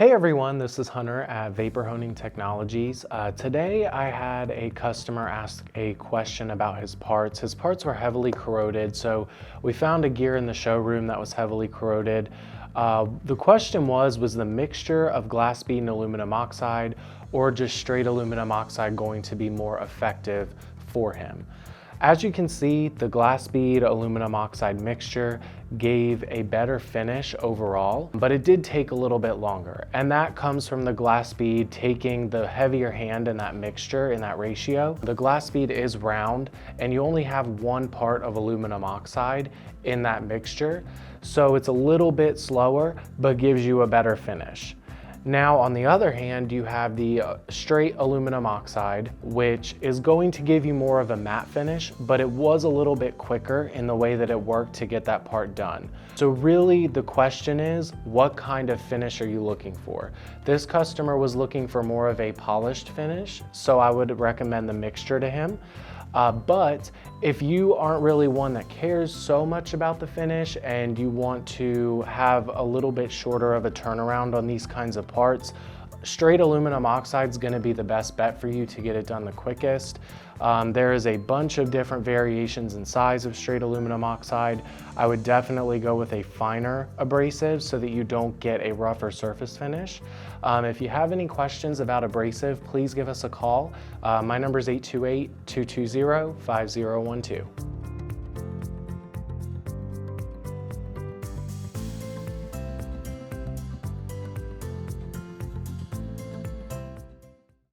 Hey everyone, this is Hunter at Vapor Honing Technologies. Today I had a customer ask a question about his parts. His parts were heavily corroded, so we found a gear in the showroom that was heavily corroded. The question was the mixture of glass bead and aluminum oxide or just straight aluminum oxide going to be more effective for him? As you can see, the glass bead aluminum oxide mixture gave a better finish overall, but it did take a little bit longer. And that comes from the glass bead taking the heavier hand in that mixture, in that ratio. The glass bead is round and you only have one part of aluminum oxide in that mixture. So it's a little bit slower, but gives you a better finish. Now, on the other hand, you have the straight aluminum oxide, which is going to give you more of a matte finish, but it was a little bit quicker in the way that it worked to get that part done. So really the question is, what kind of finish are you looking for? This customer was looking for more of a polished finish, so I would recommend the mixture to him. But if you aren't really one that cares so much about the finish and you want to have a little bit shorter of a turnaround on these kinds of parts, straight aluminum oxide is going to be the best bet for you to get it done the quickest. There is a bunch of different variations in size of straight aluminum oxide. I would definitely go with a finer abrasive so that you don't get a rougher surface finish. If you have any questions about abrasive, please give us a call. My number is 828-220-5012.